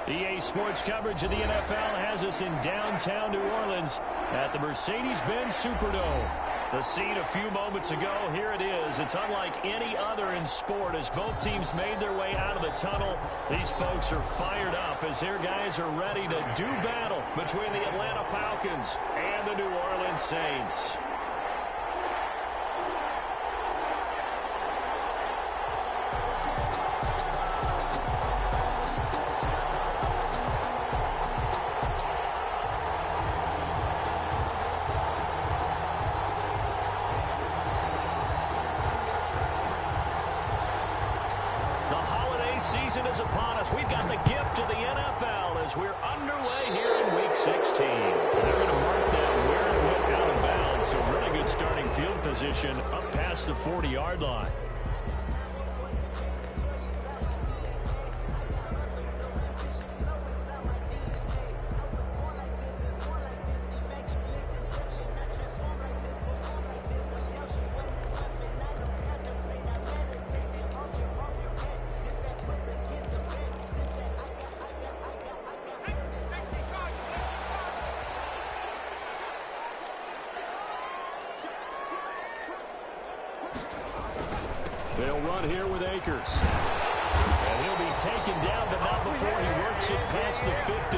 EA Sports coverage of the NFL has us in downtown New Orleans at the Mercedes-Benz Superdome. The scene a few moments ago, here it is. It's unlike any other in sport as both teams made their way out of the tunnel. These folks are fired up as their guys are ready to do battle between the Atlanta Falcons and the New Orleans Saints. Season is upon us. We've got the gift of the NFL as we're underway here in Week 16. They're going to mark that where it went out of bounds, so really good starting field position up past the 40-yard line. They'll run here with Akers. And he'll be taken down, but not before he works it past the 50.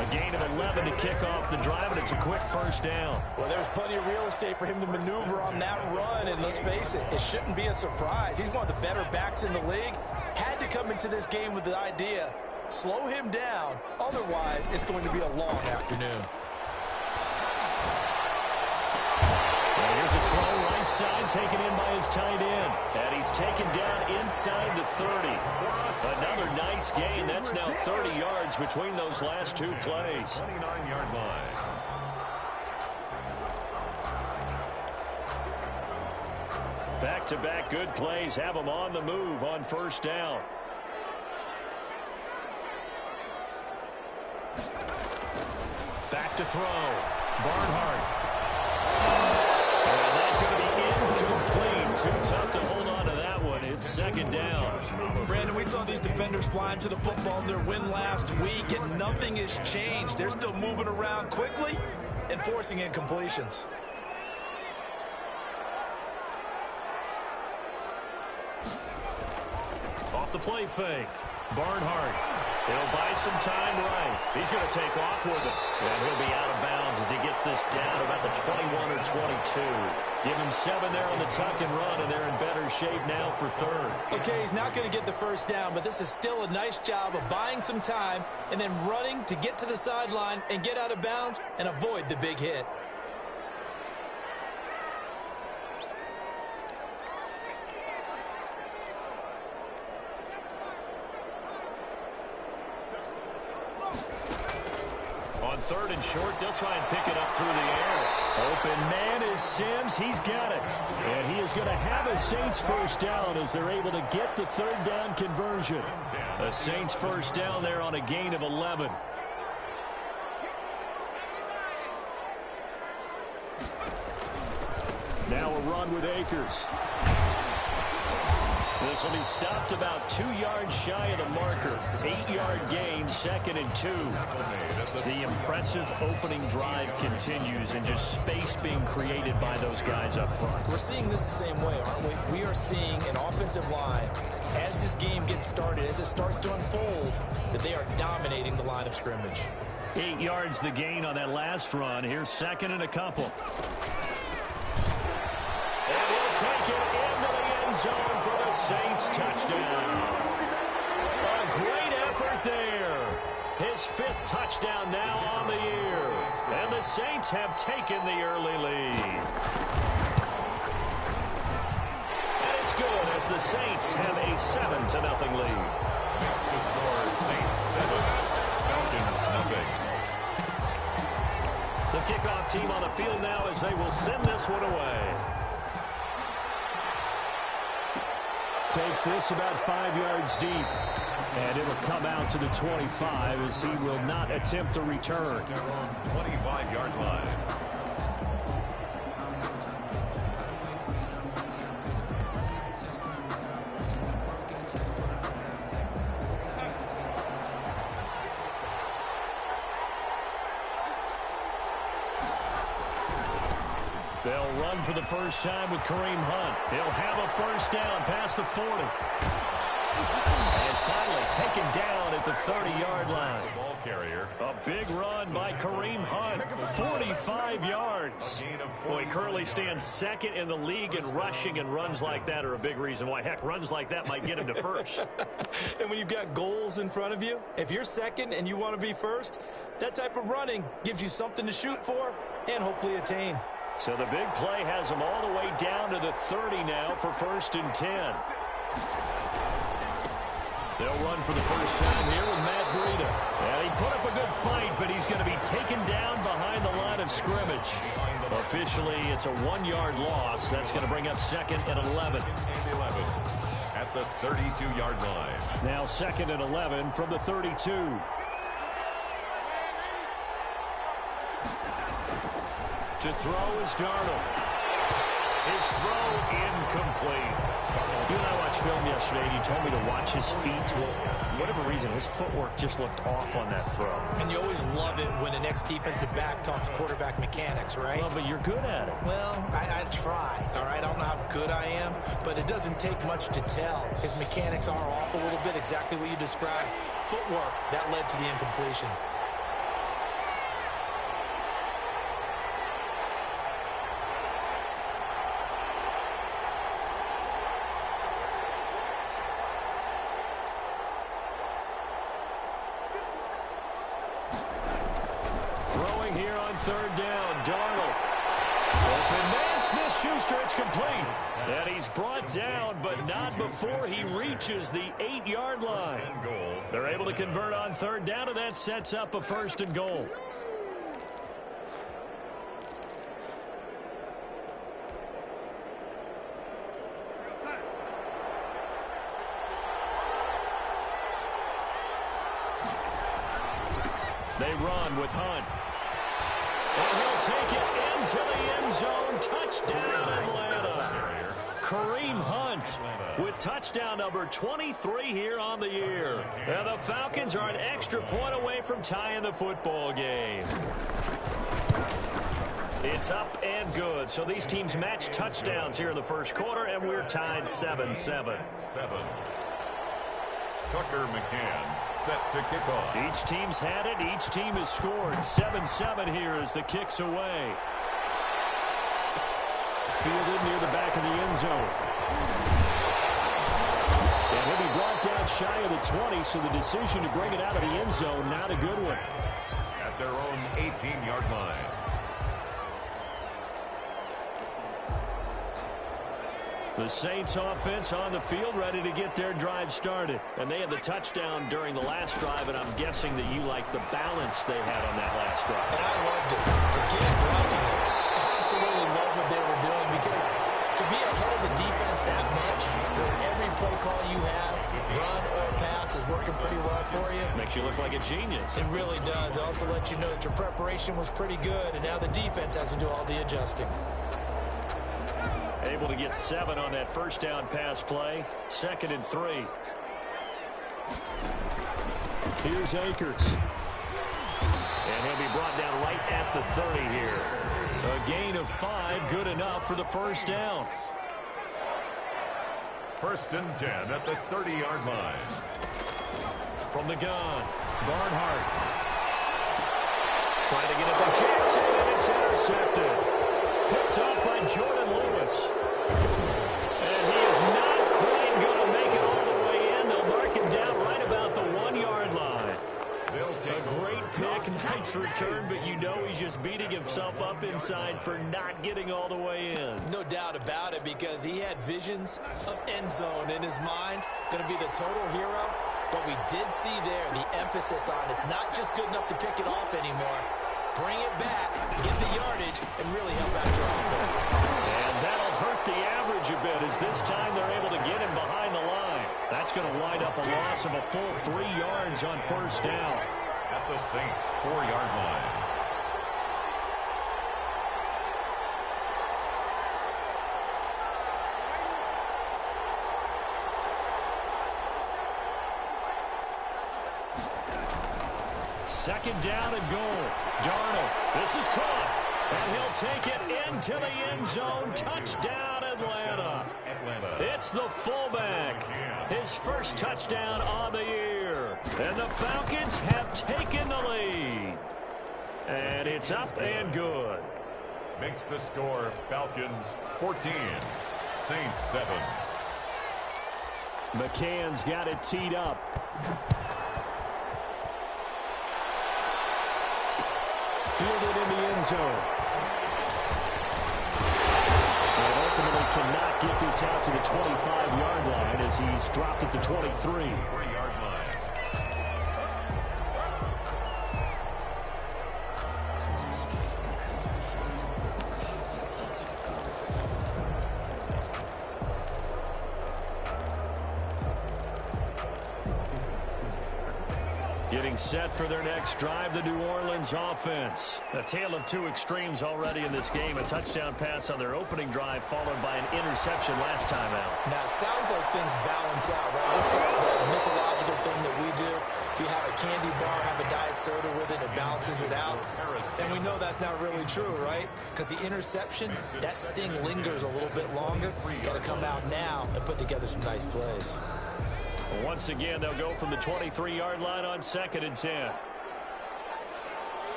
A gain of 11 to kick off the drive, and it's a quick first down. Well, there's plenty of real estate for him to maneuver on that run, and let's face it, it shouldn't be a surprise. He's one of the better backs in the league. Had to come into this game with the idea, slow him down, otherwise it's going to be a long afternoon. Here's a throw right side, taken in by his tight end. And he's taken down inside the 30. Another nice gain. That's now 30 yards between those last two plays. 29-yard line. Back-to-back good plays have him on the move on first down. Back to throw. Barnhart. Too tough to hold on to that one. It's second down. Brandon, we saw these defenders flying to the football in their win last week, and nothing has changed. They're still moving around quickly and forcing incompletions. Off the play fake. Barnhart. He'll buy some time right. He's going to take off with it. And he'll be out of bounds as he gets this down about the 21 or 22. Give him 7 there on the tuck and run, and they're in better shape now for third. Okay, he's not going to get the first down, but this is still a nice job of buying some time and then running to get to the sideline and get out of bounds and avoid the big hit. On third and short, they'll try and pick it up through the air. Open man is Sims. He's got it. And he is going to have a Saints first down as they're able to get the third down conversion. A Saints first down there on a gain of 11. Now a run with Akers. This will be stopped about 2 yards shy of the marker. 8-yard gain, 2nd and 2. The impressive opening drive continues and just space being created by those guys up front. We're seeing this the same way, aren't we? We are seeing an offensive line, as this game gets started, as it starts to unfold, that they are dominating the line of scrimmage. 8 yards the gain on that last run. Here's 2nd and a couple. And he'll take it into the end zone for the Saints touchdown. A great effort there. His 5th touchdown now on the year. And the Saints have taken the early lead. And it's good as the Saints have a 7-0 lead. Makes the score Saints 7, Falcons nothing. The kickoff team on the field now as they will send this one away. Takes this about 5 yards deep. And it'll come out to the 25 as he will not attempt to return. Their own 25-yard line. They'll run for the first time with Kareem Hunt. He'll have a first down past the 40. And finally taken down at the 30-yard line. Ball carrier. A big run by Kareem Hunt, 45 yards. Well, he currently stands second in the league in rushing, and runs like that are a big reason why. Heck, runs like that might get him to first. And when you've got goals in front of you, if you're second and you want to be first, that type of running gives you something to shoot for and hopefully attain. So the big play has him all the way down to the 30 now for 1st and 10. They'll run for the first time here with Matt Breida. And he put up a good fight, but he's going to be taken down behind the line of scrimmage. Officially, it's a 1-yard loss. That's going to bring up 2nd and 11. At the 32-yard line. Now 2nd and 11 from the 32. To throw is Darnold. His throw incomplete. You and I watched film yesterday, and you told me to watch his feet. Well, for whatever reason, his footwork just looked off on that throw. And you always love it when an ex-defensive back talks quarterback mechanics, right? Well, but you're good at it. Well, I try, all right? I don't know how good I am, but it doesn't take much to tell. His mechanics are off a little bit, exactly what you described. Footwork, that led to the incompletion. Throwing here on 3rd down, Darnold. Open man, Smith-Schuster, it's complete. And he's brought down, but not before he reaches the 8-yard line. They're able to convert on 3rd down, and that sets up a 1st and goal. They run with Hunt. And he'll take it into the end zone. Touchdown, Atlanta. Kareem Hunt with touchdown number 23 here on the year. And the Falcons are an extra point away from tying the football game. It's up and good. So these teams match touchdowns here in the first quarter, and we're tied 7-7. Tucker McCann set to kick off. Each team's had it. Each team has scored. 7-7 here as the kick's away. Fielded near the back of the end zone. And he'll be brought down shy of the 20, so the decision to bring it out of the end zone, not a good one. At their own 18-yard line. The Saints offense on the field, ready to get their drive started. And they had the touchdown during the last drive, and I'm guessing that you like the balance they had on that last drive. And I loved it. Forget blocking it. Absolutely love what they were doing, because to be ahead of the defense that much, where every play call you have, run or pass, is working pretty well for you. Makes you look like a genius. It really does. It also lets you know that your preparation was pretty good, and now the defense has to do all the adjusting. Able to get 7 on that first down pass play. 2nd and 3. Here's Akers. And he'll be brought down right at the 30 here. A gain of 5, good enough for the first down. 1st and 10 at the 30-yard line. From the gun, Barnhart. Trying to get it to Jackson, and it's intercepted. Picked up by Jordan Lewis. And he is not quite going to make it all the way in. They'll mark him down right about the 1-yard line. A great pick, nice return, but you know he's just beating himself up inside for not getting all the way in. No doubt about it, because he had visions of end zone in his mind. Going to be the total hero. But we did see there the emphasis on it's not just good enough to pick it off anymore. Bring it back, get the yardage, and really help out your offense. And that'll hurt the average a bit, as this time they're able to get him behind the line. That's going to wind up a loss of a full 3 yards on first down. At the Saints' 4-yard line. Second down and goal. Darnold. This is caught. And he'll take it into the end zone. Touchdown, Atlanta. It's the fullback. His first touchdown on the year. And the Falcons have taken the lead. And it's up and good. Makes the score Falcons 14, Saints 7. McCann's got it teed up. Fielded in the end zone. And ultimately cannot get this out to the 25-yard line as he's dropped at the 23. 3-yard line. Getting set for their next drive, the New Orleans offense. A tale of two extremes already in this game. A touchdown pass on their opening drive, followed by an interception last time out. Now, it sounds like things balance out, right? This is the mythological thing that we do. If you have a candy bar, have a diet soda with it, it balances it out. And we know that's not really true, right? Because the interception, that sting lingers a little bit longer. Got to come out now and put together some nice plays. Once again, they'll go from the 23-yard line on 2nd and 10.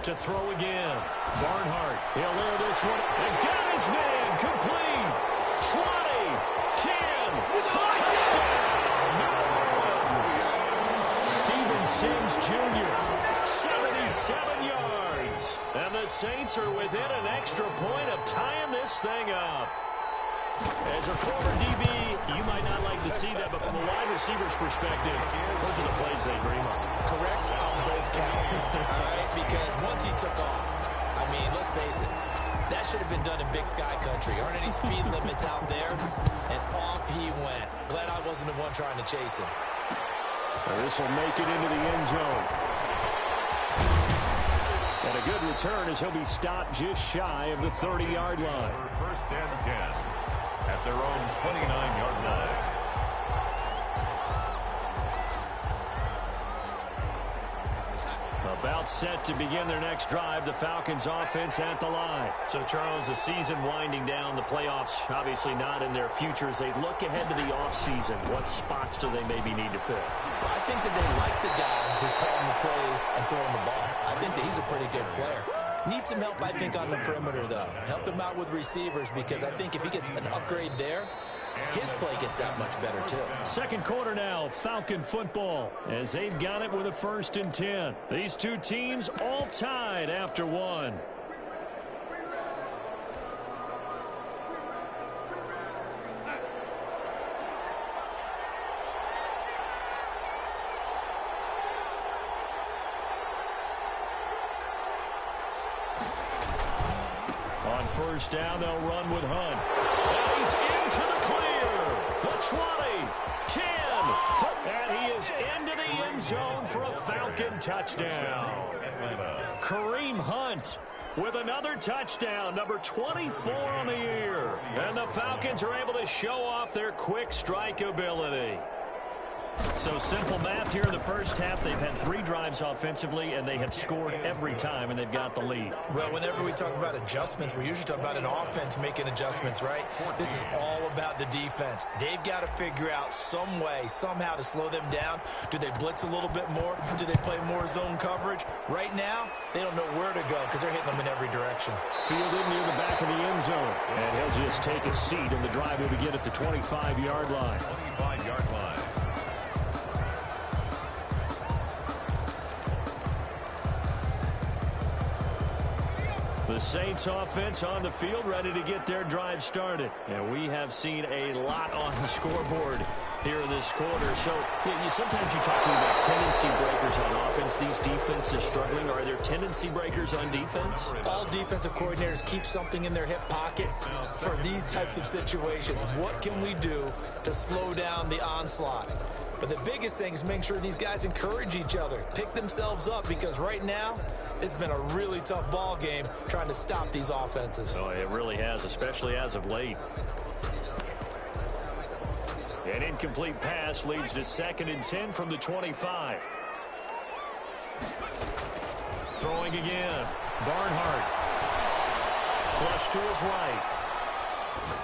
To throw again. Barnhart, he'll air this one. And got his man complete. 20, 10, touchdown. New Orleans. Steven Sims Jr., 77 yards. And the Saints are within an extra point of tying this thing up. As a former DB, you might not like to see that, but from a wide receiver's perspective, those are the plays they dream of. Correct on both counts, all right? Because once he took off, I mean, let's face it, that should have been done in Big Sky Country. Aren't any speed limits out there? And off he went. Glad I wasn't the one trying to chase him. This will make it into the end zone. And a good return as he'll be stopped just shy of the 30-yard line. First and 10. At their own 29-yard line. About set to begin their next drive, the Falcons offense at the line. So, Charles, the season winding down, the playoffs obviously not in their future. As they look ahead to the offseason, what spots do they maybe need to fill? Well, I think that they like the guy who's calling the plays and throwing the ball. I think that he's a pretty good player. Needs some help, I think, on the perimeter, though. Help him out with receivers, because I think if he gets an upgrade there, his play gets that much better, too. Second quarter now, Falcon football, as they've got it with a 1st and 10. These two teams all tied after one. On first down, they'll run with Hunt. And he's into the clear. The 20, 10, and he is into the end zone for a Falcon touchdown. Kareem Hunt with another touchdown, number 24 on the year. And the Falcons are able to show off their quick strike ability. So simple math here in the first half. They've had 3 drives offensively, and they have scored every time, and they've got the lead. Well, whenever we talk about adjustments, we usually talk about an offense making adjustments, right? This is all about the defense. They've got to figure out some way, somehow to slow them down. Do they blitz a little bit more? Do they play more zone coverage? Right now, they don't know where to go because they're hitting them in every direction. Fielded near the back of the end zone. And he'll just take a seat, and the drive will begin at the 25-yard line. 25-yard line. The Saints offense on the field, ready to get their drive started. And we have seen a lot on the scoreboard here in this quarter. So sometimes you talk about tendency breakers on offense. These defenses struggling. Are there tendency breakers on defense? All defensive coordinators keep something in their hip pocket for these types of situations. What can we do to slow down the onslaught? But the biggest thing is making sure these guys encourage each other, pick themselves up, because right now it's been a really tough ball game trying to stop these offenses. Oh, it really has, especially as of late. An incomplete pass leads to 2nd and 10 from the 25. Throwing again. Barnhart. Flush to his right.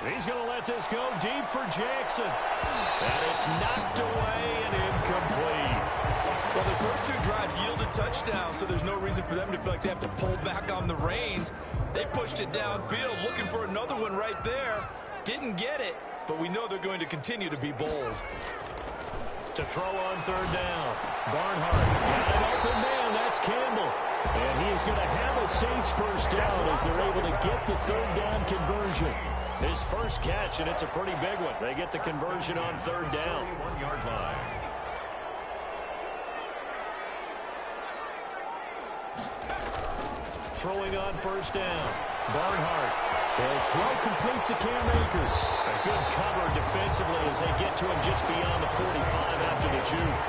He's going to let this go deep for Jackson. And it's knocked away and incomplete. Well, their first two drives yielded touchdowns, so there's no reason for them to feel like they have to pull back on the reins. They pushed it downfield, looking for another one right there. Didn't get it, but we know they're going to continue to be bold. To throw on third down. Barnhart got an open man. That's Campbell. And he's going to have a Saints first down as they're able to get the third down conversion. His first catch, and it's a pretty big one. They get the conversion on third down. 1-yard line. Throwing on first down. Barnhart. They'll throw complete to Cam Akers. A good cover defensively as they get to him just beyond the 45 after the juke.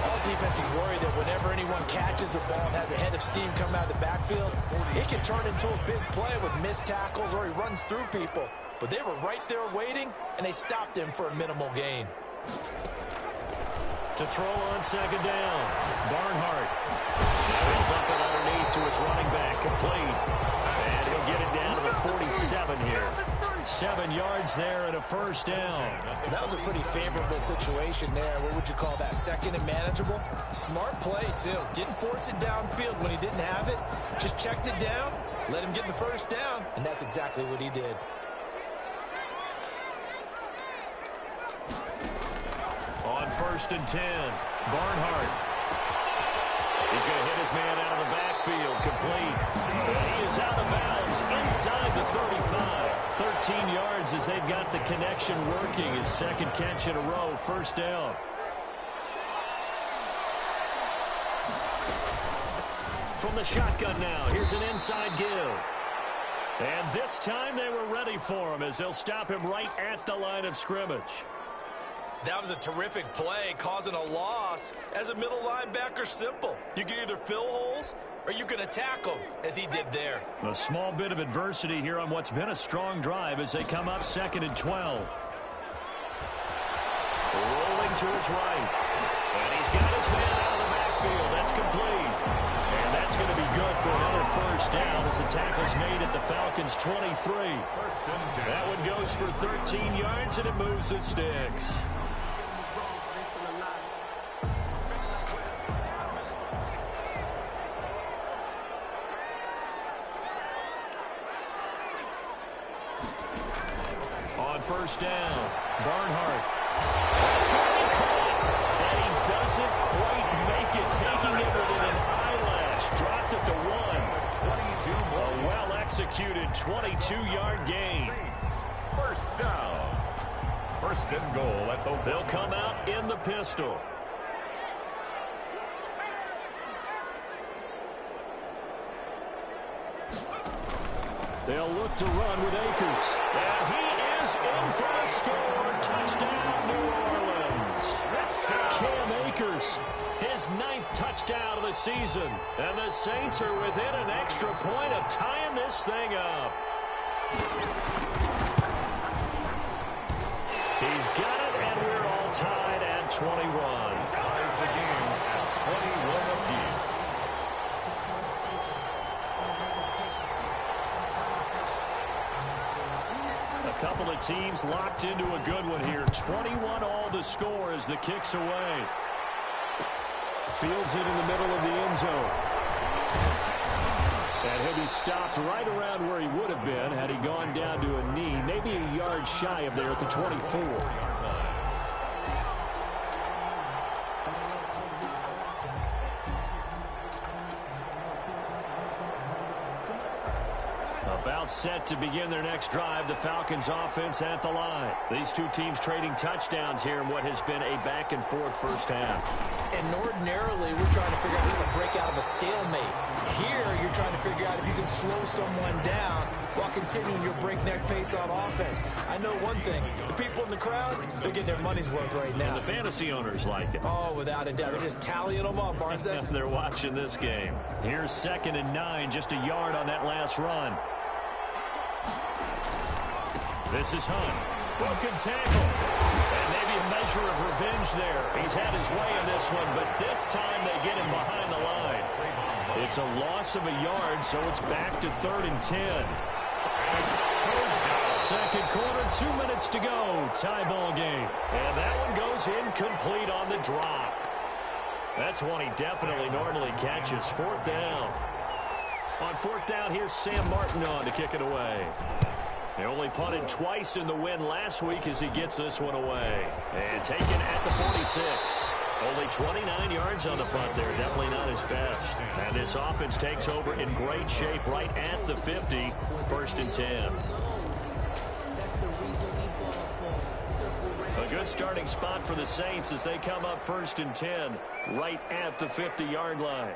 All defenses worry that whenever anyone catches the ball and has a head of steam coming out of the backfield, it can turn into a big play with missed tackles or he runs through people. But they were right there waiting, and they stopped him for a minimal gain. To throw on second down. Barnhart. He'll dump it underneath to his running back. Complete. And he'll get it down to the 47 here. 7 yards there and a first down. That was a pretty favorable situation there. What would you call that? Second and manageable? Smart play, too. Didn't force it downfield when he didn't have it. Just checked it down, let him get the first down, and that's exactly what he did. On first and 10, Barnhart. He's going to hit his man out of the backfield, complete. And he is out of bounds inside the 35. 13 yards as they've got the connection working. His second catch in a row, first down. From the shotgun now, here's an inside give. And this time they were ready for him as they'll stop him right at the line of scrimmage. That was a terrific play, causing a loss. As a middle linebacker, simple. You can either fill holes or you can attack them, as he did there. A small bit of adversity here on what's been a strong drive as they come up 2nd and 12. Rolling to his right. And he's got his man out of the backfield. That's complete. And that's going to be good for another first down as the tackle's made at the Falcons' 23. That one goes for 13 yards, and it moves the sticks. On first down, Barnhart. That's going to be caught. And he doesn't quite make it, taking it within an eyelash. Dropped at the 1. A well-executed 22-yard gain. First down. First and goal at the... They'll come out in the pistol. They'll look to run with Akers. And he is in for a score. Touchdown, New Orleans. Cam Akers, his 9th touchdown of the season. And the Saints are within an extra point of tying this thing up. He's got it, and we're all tied at 21. Ties the game at 21 apiece. A couple of teams locked into a good one here. 21 all the score as the kick's away. Fields it in the middle of the end zone. And he'll be stopped right around where he would have been had he gone down to a knee, maybe a yard shy of there at the 24. About set to begin their next drive, the Falcons offense at the line. These two teams trading touchdowns here in what has been a back-and-forth first half. And ordinarily, we're trying to figure out how to break out of a stalemate. Here, you're trying to figure out if you can slow someone down while continuing your breakneck pace on offense. I know one thing. The people in the crowd, they're getting their money's worth right now. And the fantasy owners like it. Oh, without a doubt. They're just tallying them up, aren't they? They're watching this game. Here's 2nd and 9, just a yard on that last run. This is Hunt. Broken tackle. And maybe a measure of revenge there. He's had his way in this one, but this time they get him behind the line. It's a loss of a yard, so it's back to 3rd and 10. Second quarter, 2 minutes to go. Tie ball game. And that one goes incomplete on the drop. That's one he definitely normally catches. 4th down. On 4th down, here's Sam Martin on to kick it away. They only punted twice in the win last week as he gets this one away. And taken at the 46. Only 29 yards on the punt there. Definitely not his best. And this offense takes over in great shape right at the 50. 1st and 10. A good starting spot for the Saints as they come up 1st and 10 right at the 50-yard line.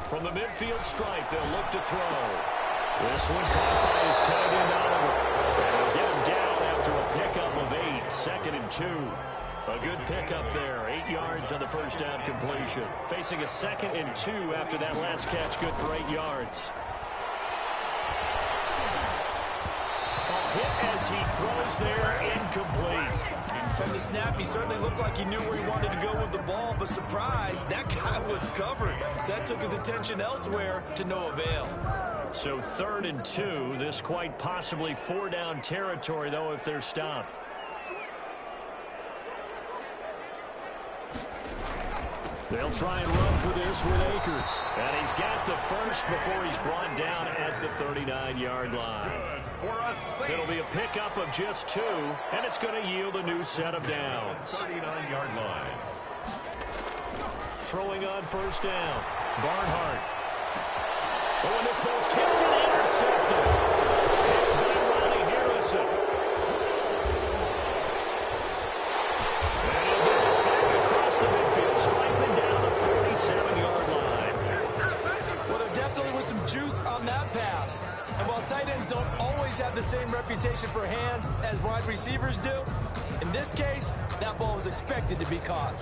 From the midfield stripe, they'll look to throw. This one caught by his tight end Oliver. They'll get him down after a pickup of 8. 2nd and 2. A good pickup there. 8 yards on the first down completion. Facing a 2nd and 2 after that last catch. Good for 8 yards. Hit as he throws there, incomplete. From the snap, he certainly looked like he knew where he wanted to go with the ball, but surprise, that guy was covered. So that took his attention elsewhere to no avail. So 3rd and 2, this quite possibly 4-down territory, though, if they're stopped. They'll try and run for this with Akers. And he's got the first before he's brought down at the 39-yard line. It'll be a pickup of just 2, and it's going to yield a new set of downs. 39-yard line. Throwing on 1st down. Barnhart. Oh, and this ball's tipped and intercepted. Picked by Ronnie Harrison. And he'll get this back across the midfield, striping down the 47-yard line. Well, there definitely was some juice on that pass. And while tight ends don't always have the same reputation for hands as wide receivers do, in this case, that ball was expected to be caught.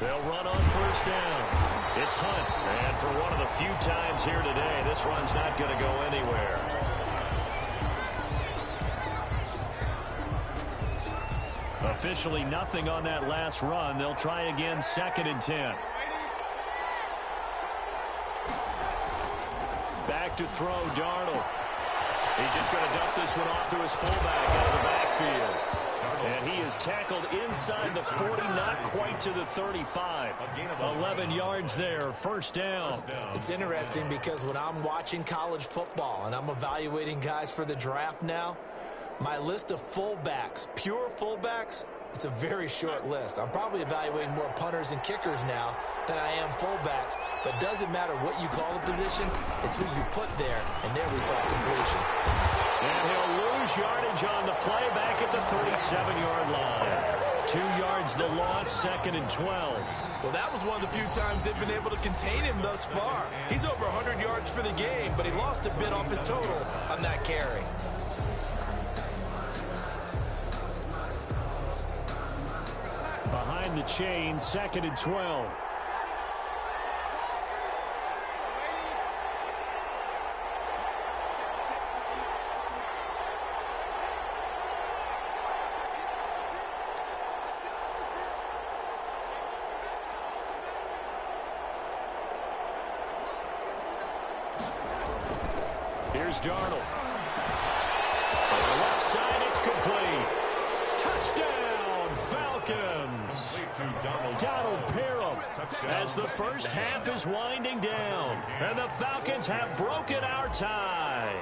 They'll run on 1st down. It's Hunt. And for one of the few times here today, this run's not going to go anywhere. Officially nothing on that last run. They'll try again 2nd and 10. Back to throw, Darnold. He's just going to dump this one off to his fullback out of the backfield. And he is tackled inside the 40, not quite to the 35. 11 yards there, 1st down. It's interesting because when I'm watching college football and I'm evaluating guys for the draft now, my list of fullbacks, pure fullbacks, it's a very short list. I'm probably evaluating more punters and kickers now than I am fullbacks. But it doesn't matter what you call the position, it's who you put there, and there we saw completion. And he'll lose yardage on the play back at the 37-yard line. 2 yards the loss, 2nd and 12. Well, that was one of the few times they've been able to contain him thus far. He's over 100 yards for the game, but he lost a bit off his total on that carry. Behind the chain, 2nd and 12. Here's Darnold. For the left side, it's complete. Touchdown, Falcons. Donald Parham as the first half is winding down. And the Falcons have broken our tie.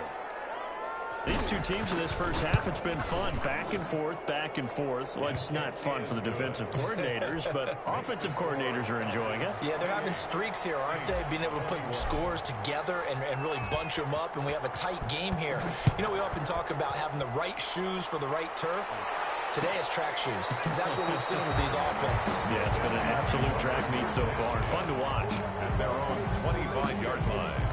These two teams in this first half, it's been fun. Back and forth, back and forth. Well, it's not fun for the defensive coordinators, but offensive coordinators are enjoying it. Yeah, they're having streaks here, aren't they? Being able to put scores together and really bunch them up, and we have a tight game here. You know, we often talk about having the right shoes for the right turf. Today it's track shoes. That's what we've seen with these offenses. Yeah, it's been an absolute track meet so far. Fun to watch. And they're on 25-yard line.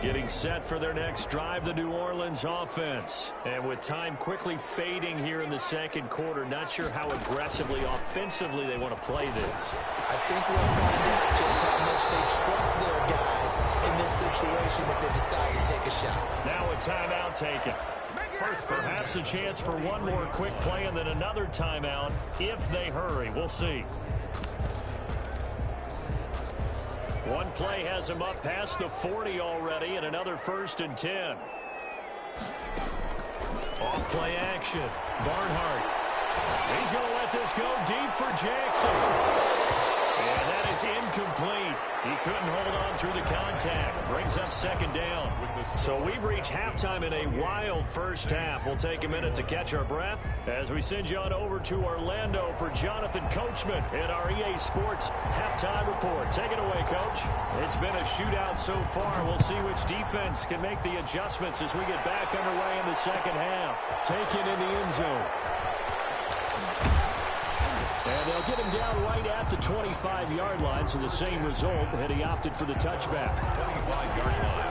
Getting Getting set for their next drive, the New Orleans offense. And with time quickly fading here in the second quarter, not sure how aggressively, offensively they want to play this. I think we'll find out just how much they trust their guys in this situation if they decide to take a shot. Now a timeout taken. Perhaps a chance for one more quick play and then another timeout if they hurry. We'll see. One play has him up past the 40 already, and another 1st and 10. Off play action. Barnhart. He's going to let this go deep for Jackson. And that is incomplete. He couldn't hold on through the contact. Brings up 2nd down. So we've reached halftime in a wild first half. We'll take a minute to catch our breath as we send you on over to Orlando for Jonathan Coachman in our EA Sports halftime report. Take it away, Coach. It's been a shootout so far. We'll see which defense can make the adjustments as we get back underway in the second half. Taken in the end zone. And they'll get him down right at the 25-yard line, so the same result, and he opted for the touchback. 25-yard line.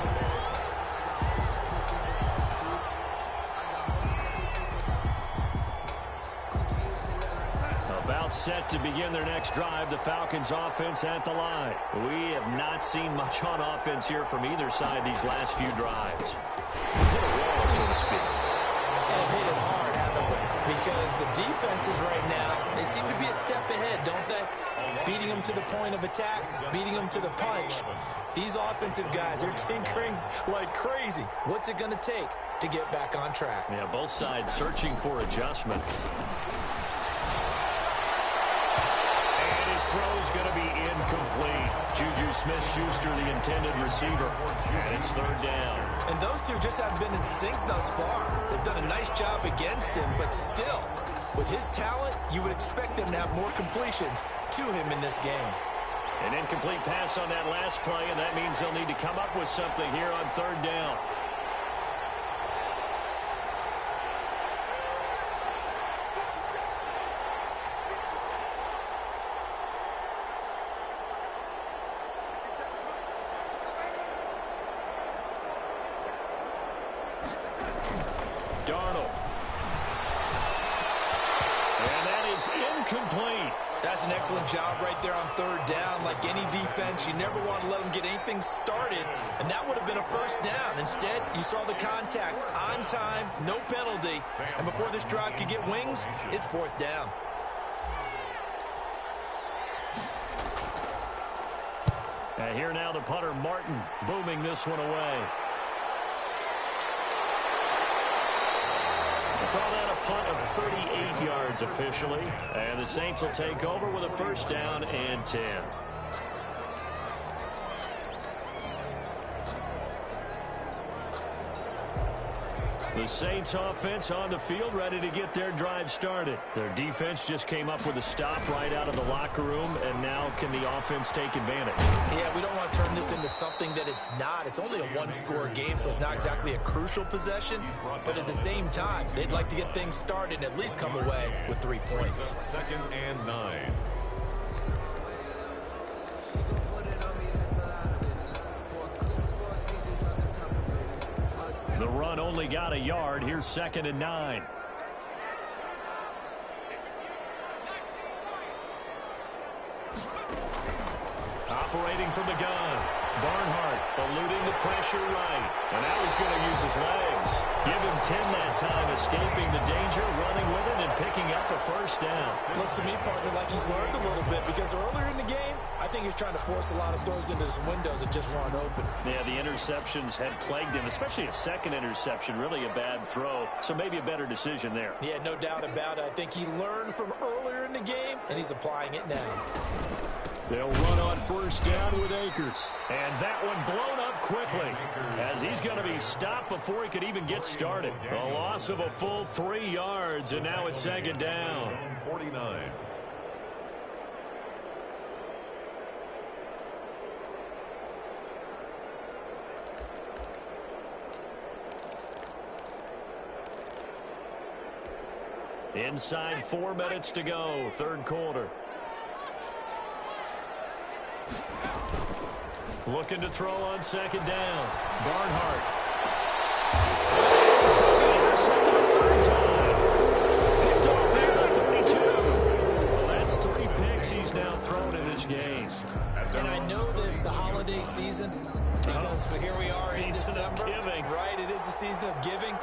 About set to begin their next drive, the Falcons offense at the line. We have not seen much on offense here from either side these last few drives. Hit a wall, so to speak. And hit it hard, haven't we? Because the defenses right now, they seem to be a step ahead, don't they? Beating them to the point of attack, beating them to the punch. These offensive guys are tinkering like crazy. What's it going to take to get back on track? Yeah, both sides searching for adjustments. And his throw's going to be incomplete. Juju Smith-Schuster, the intended receiver. And it's 3rd down. And those two just haven't been in sync thus far. They've done a nice job against him, but still, with his talent, you would expect them to have more completions to him in this game. An incomplete pass on that last play, and that means they'll need to come up with something here on 3rd down. Darnold. And that is incomplete. That's an excellent job right there on 3rd down. Like any defense, you never want to let them get anything started, and that would have been a 1st down. Instead, you saw the contact on time, no penalty, and before this drive could get wings, it's 4th down. And here now the punter, Martin, booming this one away. Call that a punt of 38 yards officially. And the Saints will take over with a 1st down and 10. The Saints offense on the field, ready to get their drive started. Their defense just came up with a stop right out of the locker room, and now can the offense take advantage? Yeah, we don't want to turn this into something that it's not. It's only a one-score game, so it's not exactly a crucial possession. But at the same time, they'd like to get things started and at least come away with 3 points. 2nd and 9. The run only got a yard. Here's 2nd and 9. Operating from the gun. Barnhart eluding the pressure right. And now he's going to use his legs. Give him 10 that time, escaping the danger, running with it, and picking up a 1st down. Looks to me, partner, like he's learned a little bit, because earlier in the game, I think he's trying to force a lot of throws into some windows that just weren't open. Yeah, the interceptions had plagued him, especially a 2nd interception, really a bad throw. So maybe a better decision there. Yeah, no doubt about it. I think he learned from earlier in the game, and he's applying it now. They'll run on 1st down with Akers. And that one blown up quickly as he's going to be stopped before he could even get started. A loss of a full 3 yards, and now it's 2nd down. 49. Inside 4 minutes to go, 3rd quarter. Looking to throw on second down. Barnhart. It's going to be intercepted a third time. Picked off there at 32. Well, that's 3 picks he's now thrown in this game. And I know this, the holiday season, because here we are in December. Right, it is the season of giving.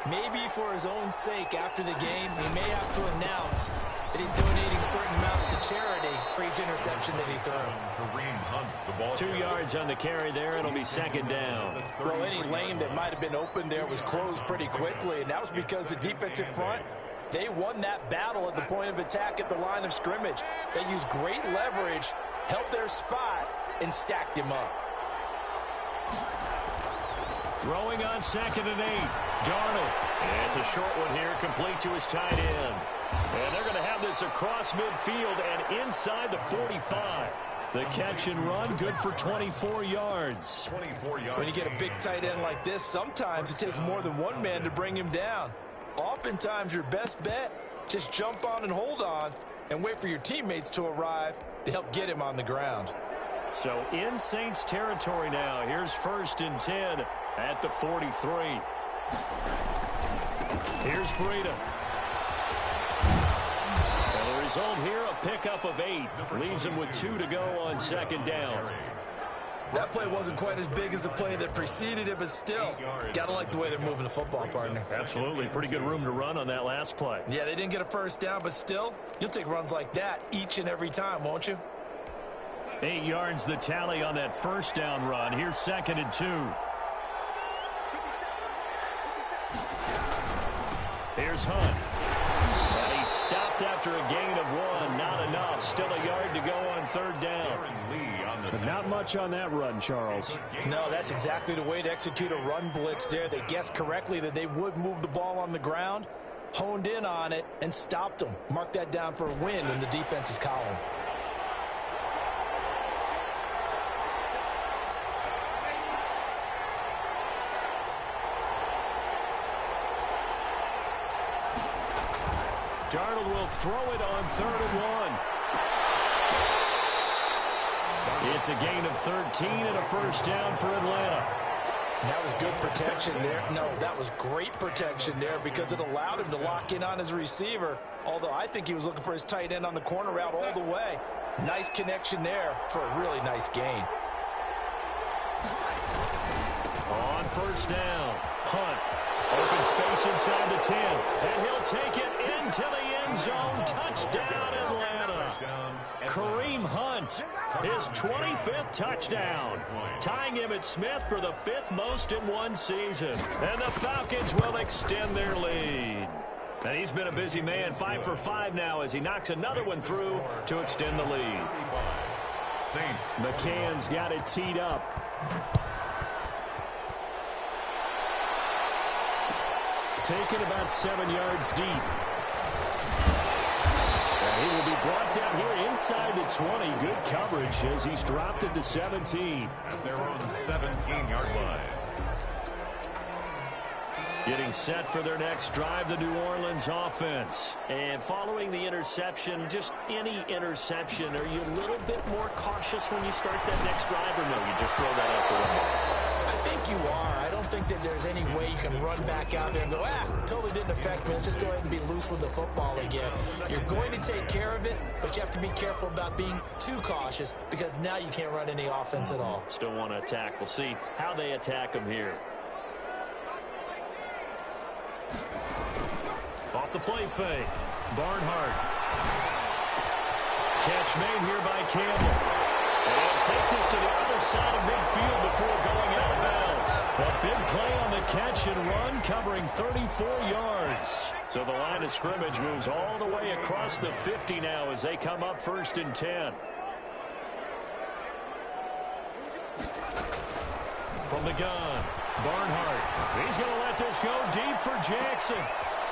Maybe for his own sake after the game, he may have to announce that he's donating certain amounts to charity for each interception that he threw. 2 yards on the carry there. It'll be second down. Well, any lane that might have been open there was closed pretty quickly, and that was because the defensive front, they won that battle at the point of attack at the line of scrimmage. They used great leverage, held their spot, and stacked him up. Throwing on second and 8. Darnold. And it's a short one here, complete to his tight end. And they're going to have this across midfield and inside the 45. The catch and run, good for 24 yards. When you get a big tight end like this, sometimes it takes more than one man to bring him down. Oftentimes, your best bet, just jump on and hold on and wait for your teammates to arrive to help get him on the ground. So in Saints territory now. Here's 1st and 10 at the 43. Here's Breida. And the result here, a pickup of 8. Leaves him with 2 to go on second down. That play wasn't quite as big as the play that preceded it, but still, gotta like the way they're moving the football, partner. Absolutely. Pretty good room to run on that last play. Yeah, they didn't get a first down, but still, you'll take runs like that each and every time, won't you? 8 yards the tally on that first down run. Here's 2nd and 2. Here's Hunt. And he stopped after a gain of 1. Not enough. Still a yard to go on 3rd down. But not much on that run, Charles. No, that's exactly the way to execute a run blitz there. They guessed correctly that they would move the ball on the ground, honed in on it, and stopped them. Mark that down for a win in the defense's column. Darnold will throw it on 3rd and 1. It's a gain of 13 and a first down for Atlanta. That was good protection there. No, that was great protection there because it allowed him to lock in on his receiver, although I think he was looking for his tight end on the corner route all the way. Nice connection there for a really nice gain. On 1st down, Hunt. Open space inside the 10. And he'll take it into the end zone. Touchdown, Atlanta. Kareem Hunt, his 25th touchdown. Tying him at Smith for the 5th most in one season. And the Falcons will extend their lead. And he's been a busy man, 5 for 5 now as he knocks another one through to extend the lead. McCann's got it teed up. Taken about 7 yards deep. And he will be brought down here inside the 20. Good coverage as he's dropped at the 17. And they're on the 17-yard line. Getting set for their next drive, the New Orleans offense. And following the interception, just any interception, are you a little bit more cautious when you start that next drive, or no, you just throw that out the window? I think you are. I don't think that there's any way you can run back out there and go, totally didn't affect me. Let's just go ahead and be loose with the football again. You're going to take care of it, but you have to be careful about being too cautious because now you can't run any offense at all. Still want to attack. We'll see how they attack them here. Off the play fake. Barnhart. Catch made here by Campbell. And take this to the other side of midfield before going out of bounds. A big play on the catch and run, covering 34 yards. So the line of scrimmage moves all the way across the 50 now as they come up 1st and 10. From the gun, Barnhart. He's going to let this go deep for Jackson.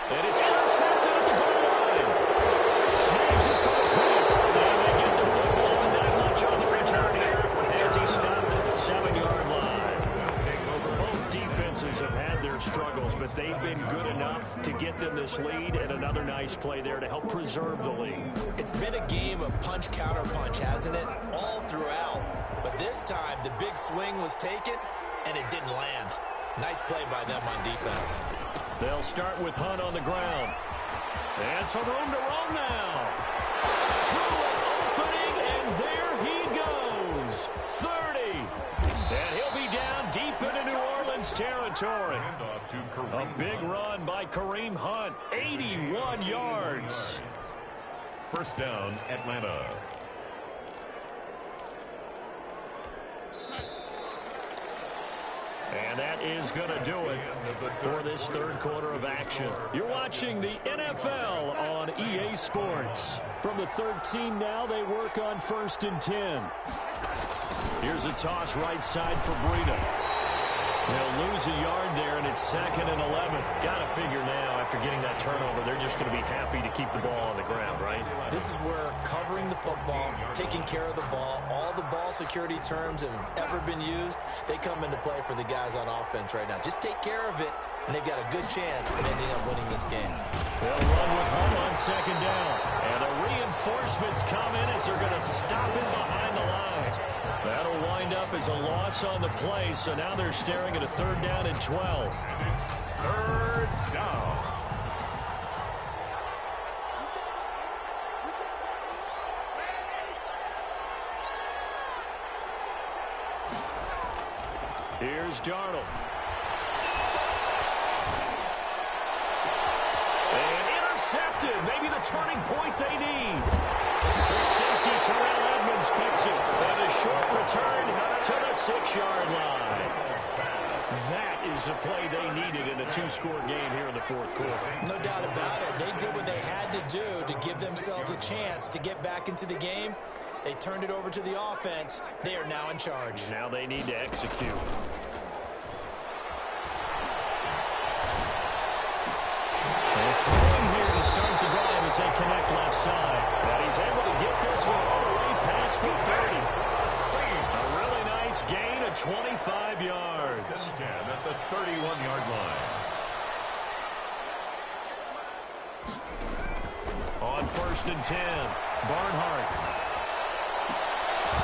And it's intercepted at the goal line. Snags it for a pick. And they get the football, and not much on the return here as he stopped at the 7-yard line. Both defenses have had their struggles, but they've been good enough to get them this lead, and another nice play there to help preserve the lead. It's been a game of punch-counter-punch, hasn't it? All throughout. But this time, the big swing was taken, and it didn't land. Nice play by them on defense. They'll start with Hunt on the ground. And some room to roam now. Through an opening, and there he goes. 30. And he'll be down deep into New Orleans territory. A big run by Kareem Hunt. 81 yards. First down, Atlanta. And that is going to do it for this third quarter of action. You're watching the NFL on EA Sports. From the 13 now, they work on 1st and 10. Here's a toss right side for Breida. They'll lose a yard there, and it's 2nd and 11. Got to figure now, after getting that turnover, they're just going to be happy to keep the ball on the ground, right? This is where covering the football, taking care of the ball, all the ball security terms that have ever been used, they come into play for the guys on offense right now. Just take care of it, and they've got a good chance of ending up winning this game. They'll run with Hunt on 2nd down. And the reinforcements come in as they're going to stop him behind the line. That'll wind up as a loss on the play, so now they're staring at a 3rd down and 12. And it's 3rd down. Here's Darnold. And intercepted. Maybe the turning point they need. The safety, Terrell Edmonds, picks it. And a short return to the 6-yard line. That is the play they needed in a 2-score game here in the 4th quarter. No doubt about it. They did what they had to do to give themselves a chance to get back into the game. They turned it over to the offense. They are now in charge. Now they need to execute. They're throwing here to start the drive as they connect left side. And he's able to get this one all the way past the 30. A really nice gain of 25 yards. 10 at the 31-yard line. On 1st and 10, Barnhart.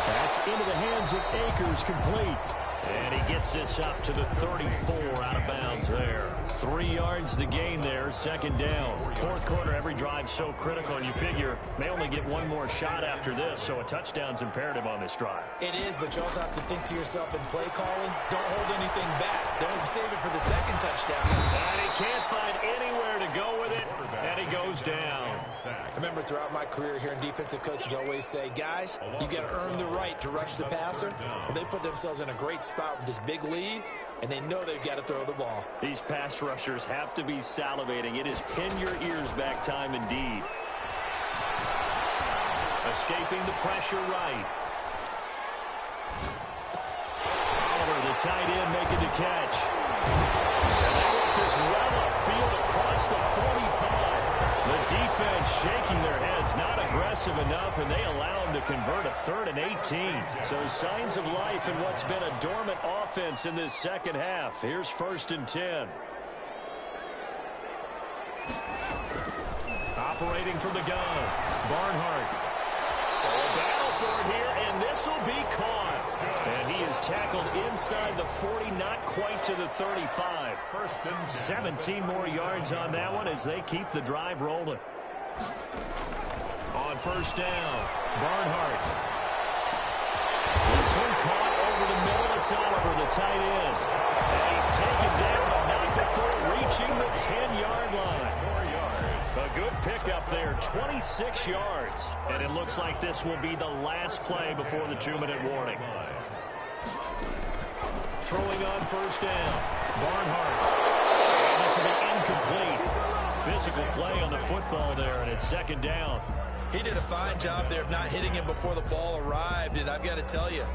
That's into the hands of Akers, complete. And he gets this up to the 34, out of bounds there. 3 yards the gain there, 2nd down. 4th quarter, every drive so critical, and you figure may only get one more shot after this, so a touchdown's imperative on this drive. It is, but you also have to think to yourself in play calling, don't hold anything back. Don't save it for the 2nd touchdown. And he can't find anywhere to go with it, and he goes down. I remember throughout my career hearing defensive coaches always say, guys, you got to earn the right to rush the passer. Well, they put themselves in a great spot with this big lead, and they know they've got to throw the ball. These pass rushers have to be salivating. It is pin your ears back time indeed. Escaping the pressure right. Oliver, the tight end, making the catch. And they let this well upfield across the 45. The defense shaking their heads, not aggressive enough, and they allow them to convert a 3rd and 18. So signs of life in what's been a dormant offense in this 2nd half. Here's 1st and 10. Operating from the gun, Barnhart. A battle for it here, and this will be caught. And he is tackled inside the 40, not quite to the 35. 17 more yards on that one as they keep the drive rolling. On 1st down, Barnhart. This one caught over the middle. It's Oliver, the tight end. And he's taken down, but not before reaching the 10-yard line. A good pickup there, 26 yards. And it looks like this will be the last play before the 2-minute warning. Throwing on 1st down, Barnhart. And this will be incomplete. Physical play on the football there, and it's 2nd down. He did a fine job there of not hitting him before the ball arrived, and I've got to tell you,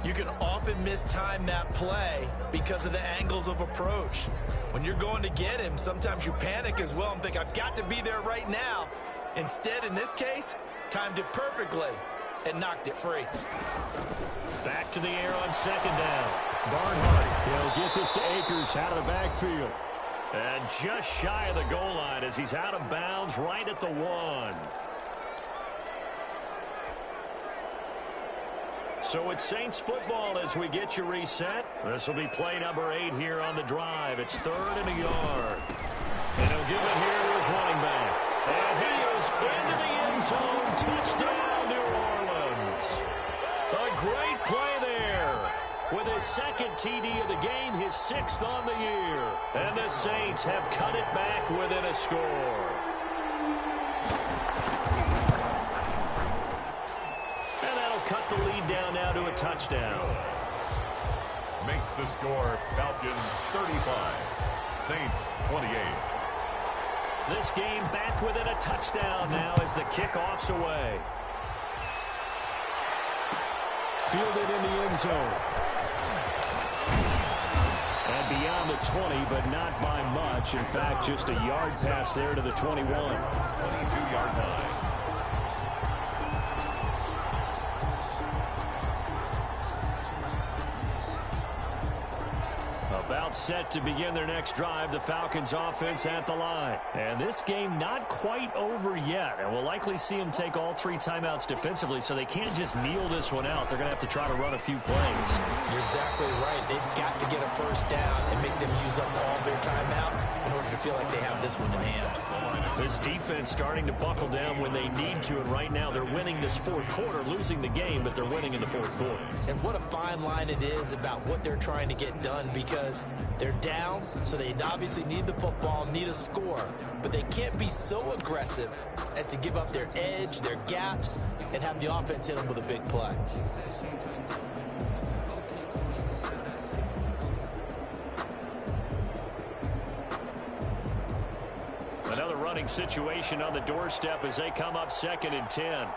you can often mistime that play because of the angles of approach. When you're going to get him, sometimes you panic as well and think, I've got to be there right now. Instead, in this case, timed it perfectly and knocked it free. Back to the air on 2nd down. Barnhart will get this to Akers out of the backfield. And just shy of the goal line as he's out of bounds right at the 1. So it's Saints football as we get you reset. This will be play number 8 here on the drive. It's 3rd and a yard. And he'll give it here to his running back. And he is into the end zone. Touchdown, New Orleans. A great play there. With his 2nd TD of the game, his 6th on the year. And the Saints have cut it back within a score. And that'll cut the lead down now to a touchdown. Makes the score Falcons 35, Saints 28. This game back within a touchdown now as the kickoff's away. Fielded in the end zone. And beyond the 20, but not by much. In fact, just a yard pass there to the 21. 22-yard line. About set to begin their next drive, the Falcons offense at the line. And this game not quite over yet. And we'll likely see them take all 3 timeouts defensively, so they can't just kneel this one out. They're going to have to try to run a few plays. You're exactly right. They've got to get a first down and make them use up all their timeouts in order to feel like they have this one in hand. This defense starting to buckle down when they need to, and right now they're winning this 4th quarter, losing the game, but they're winning in the 4th quarter. And what a fine line it is about what they're trying to get done, because they're down, so they obviously need the football, need a score, but they can't be so aggressive as to give up their edge, their gaps, and have the offense hit them with a big play. Another running situation on the doorstep as they come up 2nd and 10.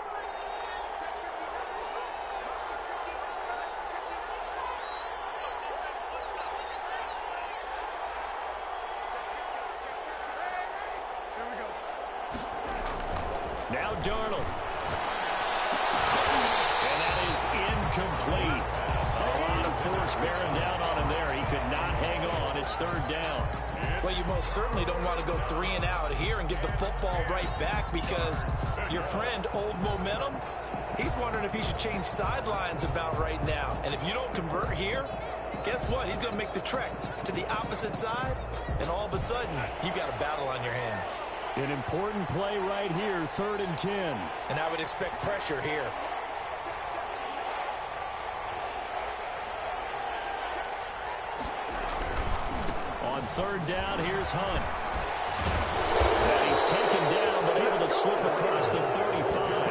Now Darnold. And that is incomplete. A lot of force bearing down on him there. He could not hang on. It's 3rd down. Well, you most certainly don't want to go 3 and out here and give the football right back, because your friend, Old Momentum, he's wondering if he should change sidelines about right now. And if you don't convert here, guess what? He's going to make the trek to the opposite side, and all of a sudden, you've got a battle on your hands. An important play right here, 3rd and 10. And I would expect pressure here. On 3rd down, here's Hunt. And he's taken down, but able to slip across the 35.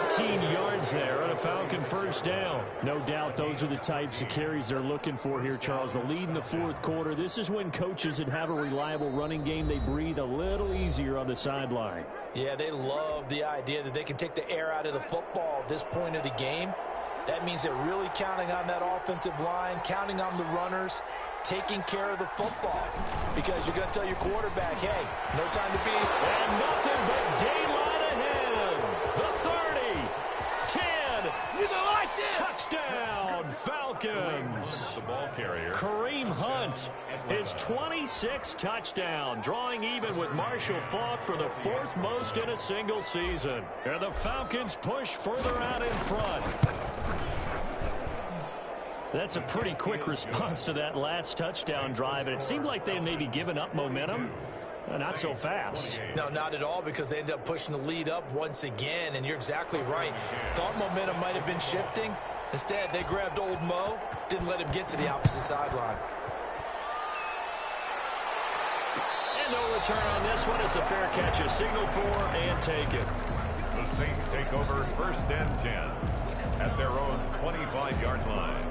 14 yards there on a Falcon first down. No doubt those are the types of carries they're looking for here, Charles. The lead in the 4th quarter. This is when coaches that have a reliable running game, they breathe a little easier on the sideline. Yeah, they love the idea that they can take the air out of the football at this point of the game. That means they're really counting on that offensive line, counting on the runners, taking care of the football. Because you're going to tell your quarterback, hey, no time to beat. And nothing but daylight ahead. The 30, 10, you don't like this. Touchdown, Falcons. The ball carrier. Kareem Hunt, his 26th touchdown, drawing even with Marshall Faulk for the 4th most in a single season. And the Falcons push further out in front. That's a pretty quick response to that last touchdown drive, and it seemed like they had maybe given up momentum. Not so fast. No, not at all, because they end up pushing the lead up once again, and you're exactly right. Thought momentum might have been shifting. Instead, they grabbed Old Mo, didn't let him get to the opposite sideline. And no return on this one. It's a fair catch, a signal for, and take it. The Saints take over 1st and 10 at their own 25-yard line.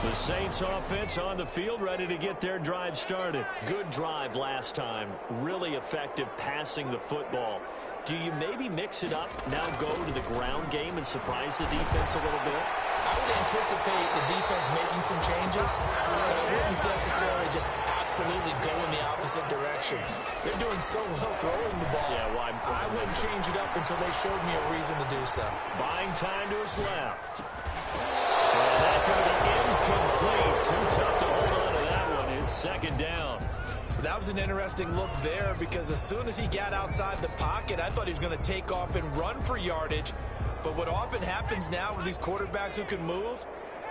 The Saints offense on the field, ready to get their drive started. Good drive last time. Really effective passing the football. Do you maybe mix it up, now go to the ground game and surprise the defense a little bit? I would anticipate the defense making some changes, but I wouldn't necessarily just absolutely go in the opposite direction. They're doing so well throwing the ball. Yeah, well, I wouldn't change it up until they showed me a reason to do so. Buying time to his left. And that could be incomplete. Too tough to hold on to that one. It's 2nd down. That was an interesting look there because as soon as he got outside the pocket, I thought he was going to take off and run for yardage. But what often happens now with these quarterbacks who can move,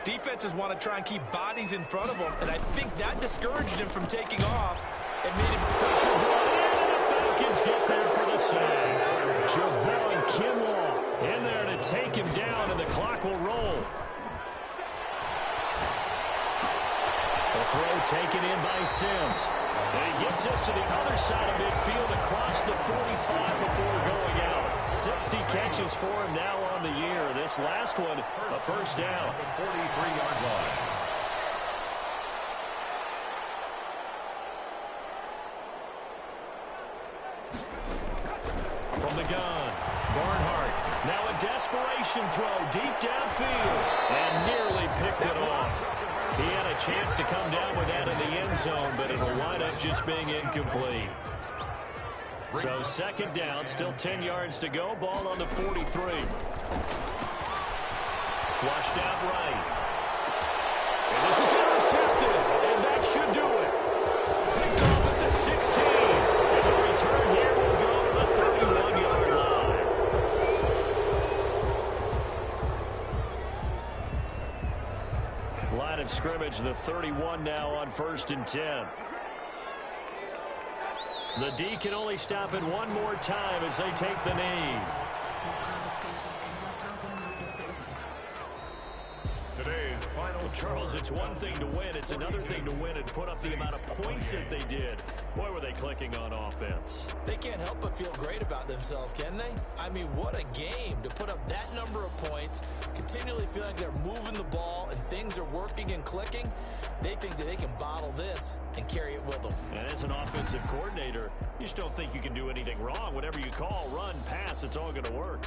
defenses want to try and keep bodies in front of them, and I think that discouraged him from taking off and made him pressure brought in, and the Falcons get there for the sack. Javon Kinlaw in there to take him down, and the clock will roll. The throw taken in by Sims. And he gets us to the other side of midfield across the 45 before going out. 60 catches for him now on the year. This last one, a first down. 43-yard line. From the gun, Barnhart. Now a desperation throw deep downfield. And nearly picked it off. He had a chance to come down with that in the end zone, but it'll wind up just being incomplete. So second down, still 10 yards to go. Ball on the 43. Flushed out right. And this is intercepted, and that should do it. Picked off at the 16. And the return here will go to the 31-yard line. Line of scrimmage, the 31 now on 1st and 10. The D can only stop it one more time as they take the knee. Today's final. Charles, it's one thing to win. It's another thing to win and put up the amount of points that they did. Boy, were they clicking on offense. They can't help but feel great about themselves, can they? I mean, what a game to put up that number of points, continually feeling like they're moving the ball and things are working and clicking. They think that they can bottle this and carry it with them. And as an offensive coordinator, you just don't think you can do anything wrong. Whatever you call, run, pass, it's all going to work.